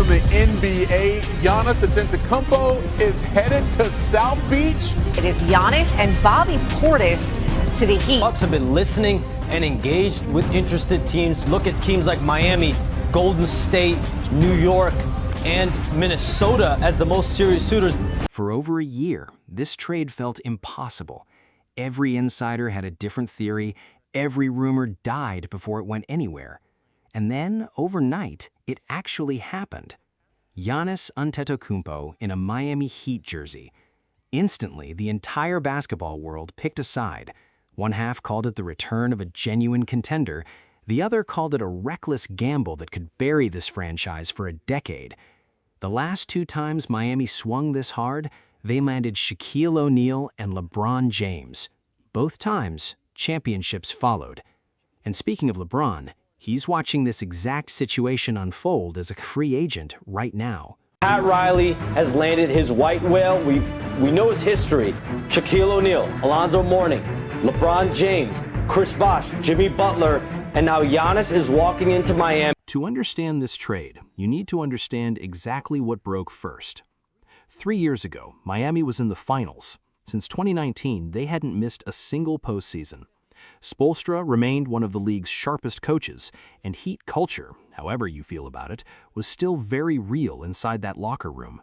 from the NBA. Giannis Antetokounmpo is headed to South Beach. It is Giannis and Bobby Portis to the Heat. Bucks have been listening and engaged with interested teams. Look at teams like Miami, Golden State, New York, and Minnesota as the most serious suitors. For over a year, this trade felt impossible. Every insider had a different theory. Every rumor died before it went anywhere. And then, overnight, it actually happened. Giannis Antetokounmpo in a Miami Heat jersey. Instantly, the entire basketball world picked a side. One half called it the return of a genuine contender. The other called it a reckless gamble that could bury this franchise for a decade. The last two times Miami swung this hard, they landed Shaquille O'Neal and LeBron James. Both times, championships followed. And speaking of LeBron, he's watching this exact situation unfold as a free agent right now. Pat Riley has landed his white whale. We know his history. Shaquille O'Neal, Alonzo Mourning, LeBron James, Chris Bosh, Jimmy Butler, and now Giannis is walking into Miami. To understand this trade, you need to understand exactly what broke first. 3 years ago, Miami was in the finals. Since 2019, they hadn't missed a single postseason. Spoelstra remained one of the league's sharpest coaches, and Heat culture, however you feel about it, was still very real inside that locker room.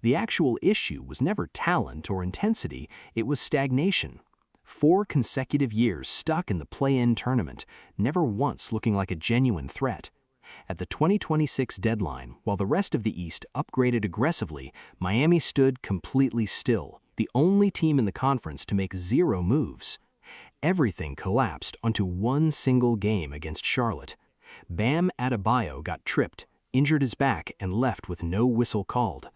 The actual issue was never talent or intensity, it was stagnation. 4 consecutive years stuck in the play-in tournament, never once looking like a genuine threat. At the 2026 deadline, while the rest of the East upgraded aggressively, Miami stood completely still, the only team in the conference to make 0 moves. Everything collapsed onto one single game against Charlotte. Bam Adebayo got tripped, injured his back, and left with no whistle called.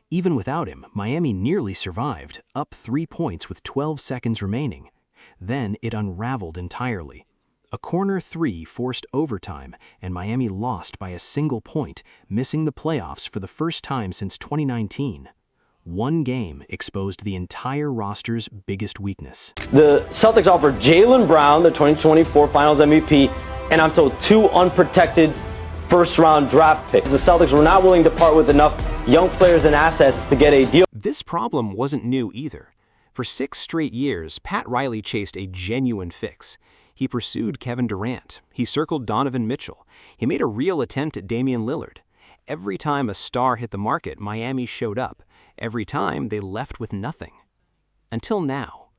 Even without him, Miami nearly survived, up 3 points with 12 seconds remaining. Then it unraveled entirely. A corner 3 forced overtime, and Miami lost by a single point, missing the playoffs for the first time since 2019. One game exposed the entire roster's biggest weakness. The Celtics offered Jaylen Brown, the 2024 Finals MVP, and I'm told 2 unprotected first-round draft picks. The Celtics were not willing to part with enough young players and assets to get a deal. This problem wasn't new either. For 6 straight years, Pat Riley chased a genuine fix. He pursued Kevin Durant. He circled Donovan Mitchell. He made a real attempt at Damian Lillard. Every time a star hit the market, Miami showed up. Every time, they left with nothing. Until now.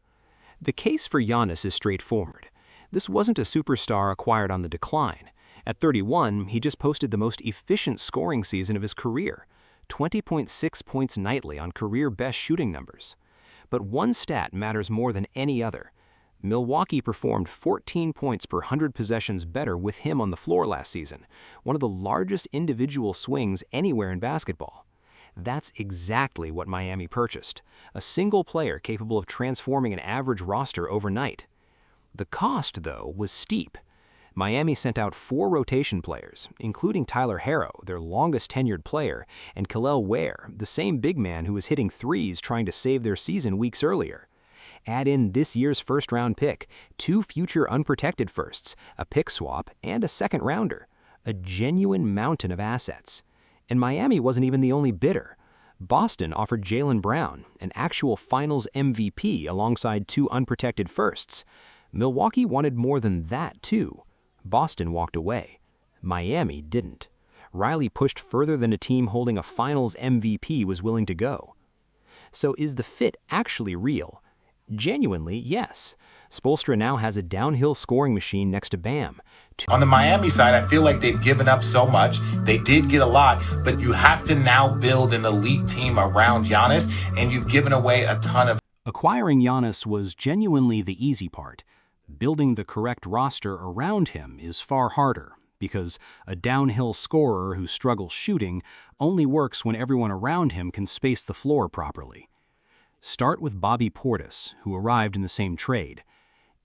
The case for Giannis is straightforward. This wasn't a superstar acquired on the decline. At 31, he just posted the most efficient scoring season of his career, 20.6 points nightly on career-best shooting numbers. But one stat matters more than any other. Milwaukee performed 14 points per 100 possessions better with him on the floor last season, one of the largest individual swings anywhere in basketball. That's exactly what Miami purchased, a single player capable of transforming an average roster overnight. The cost, though, was steep. Miami sent out 4 rotation players, including Tyler Herro, their longest-tenured player, and Kel'el Ware, the same big man who was hitting threes trying to save their season weeks earlier. Add in this year's first-round pick, 2 future unprotected firsts, a pick swap, and a second-rounder. A genuine mountain of assets. And Miami wasn't even the only bidder. Boston offered Jaylen Brown, an actual Finals MVP alongside 2 unprotected firsts. Milwaukee wanted more than that, too. Boston walked away. Miami didn't. Riley pushed further than a team holding a Finals MVP was willing to go. So is the fit actually real? Genuinely, yes. Spoelstra now has a downhill scoring machine next to Bam. On the Miami side, I feel like they've given up so much. They did get a lot, but you have to now build an elite team around Giannis, and you've given away a ton of... Acquiring Giannis was genuinely the easy part. Building the correct roster around him is far harder, because a downhill scorer who struggles shooting only works when everyone around him can space the floor properly. Start with Bobby Portis, who arrived in the same trade.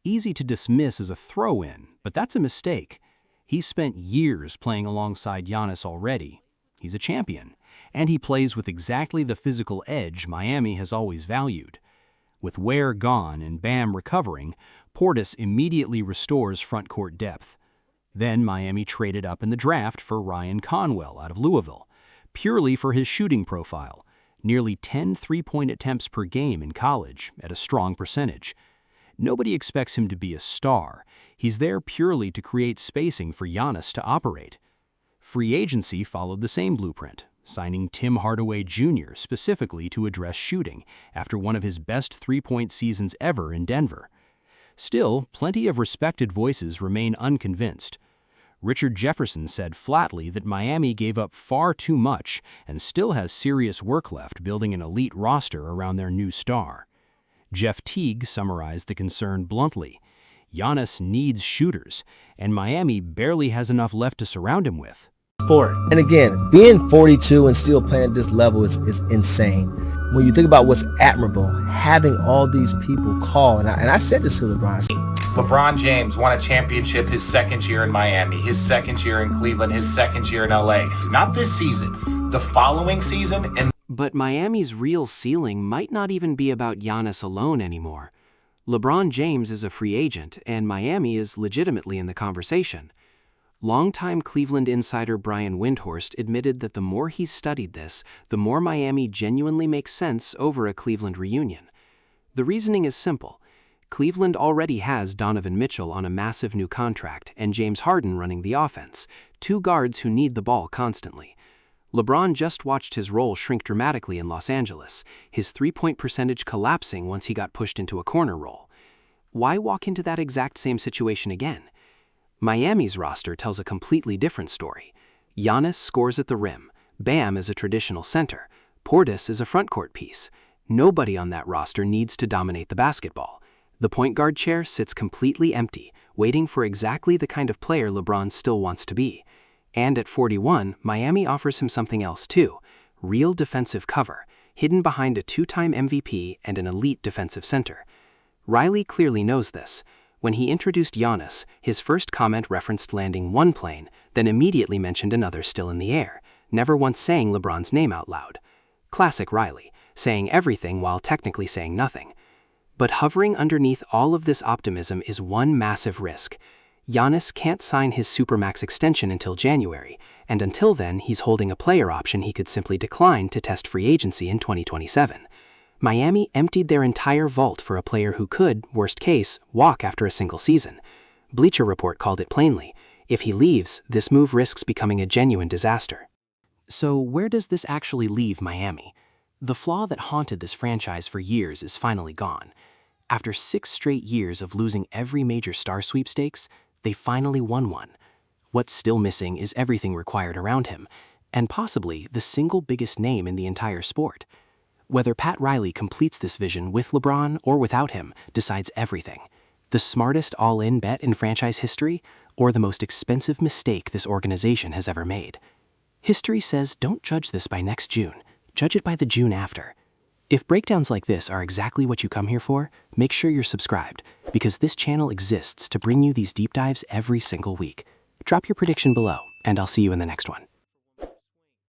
Easy to dismiss as a throw-in, but that's a mistake. He's spent years playing alongside Giannis already. He's a champion, and he plays with exactly the physical edge Miami has always valued. With Ware gone and Bam recovering, Portis immediately restores front-court depth. Then Miami traded up in the draft for Ryan Conwell out of Louisville. purely for his shooting profile. Nearly 10 three-point attempts per game in college at a strong percentage. Nobody expects him to be a star. He's there purely to create spacing for Giannis to operate. Free agency followed the same blueprint, signing Tim Hardaway Jr. specifically to address shooting after one of his best three-point seasons ever in Denver. Still, plenty of respected voices remain unconvinced. Richard Jefferson said flatly that Miami gave up far too much and still has serious work left building an elite roster around their new star. Jeff Teague summarized the concern bluntly. Giannis needs shooters, and Miami barely has enough left to surround him with. And again, being 42 and still playing at this level is insane. When you think about what's admirable, having all these people call, and I said this to LeBron. LeBron James won a championship his second year in Miami, his second year in Cleveland, his second year in LA. Not this season, the following season. But Miami's real ceiling might not even be about Giannis alone anymore. LeBron James is a free agent, and Miami is legitimately in the conversation. Longtime Cleveland insider Brian Windhorst admitted that the more he's studied this, the more Miami genuinely makes sense over a Cleveland reunion. The reasoning is simple. Cleveland already has Donovan Mitchell on a massive new contract and James Harden running the offense, two guards who need the ball constantly. LeBron just watched his role shrink dramatically in Los Angeles, his three-point percentage collapsing once he got pushed into a corner role. Why walk into that exact same situation again? Miami's roster tells a completely different story. Giannis scores at the rim, Bam is a traditional center, Portis is a frontcourt piece. Nobody on that roster needs to dominate the basketball. The point guard chair sits completely empty, waiting for exactly the kind of player LeBron still wants to be. And at 41, Miami offers him something else too, real defensive cover, hidden behind a two-time MVP and an elite defensive center. Riley clearly knows this. When he introduced Giannis, his first comment referenced landing one plane, then immediately mentioned another still in the air, never once saying LeBron's name out loud. Classic Riley, saying everything while technically saying nothing. But hovering underneath all of this optimism is one massive risk. Giannis can't sign his Supermax extension until January, and until then he's holding a player option he could simply decline to test free agency in 2027. Miami emptied their entire vault for a player who could, worst case, walk after a single season. Bleacher Report called it plainly. If he leaves, this move risks becoming a genuine disaster. So where does this actually leave Miami? The flaw that haunted this franchise for years is finally gone. After 6 straight years of losing every major star sweepstakes, they finally won one. What's still missing is everything required around him, and possibly the single biggest name in the entire sport. Whether Pat Riley completes this vision with LeBron or without him decides everything. The smartest all-in bet in franchise history, or the most expensive mistake this organization has ever made. History says don't judge this by next June, judge it by the June after. If breakdowns like this are exactly what you come here for, make sure you're subscribed, because this channel exists to bring you these deep dives every single week. Drop your prediction below, and I'll see you in the next one.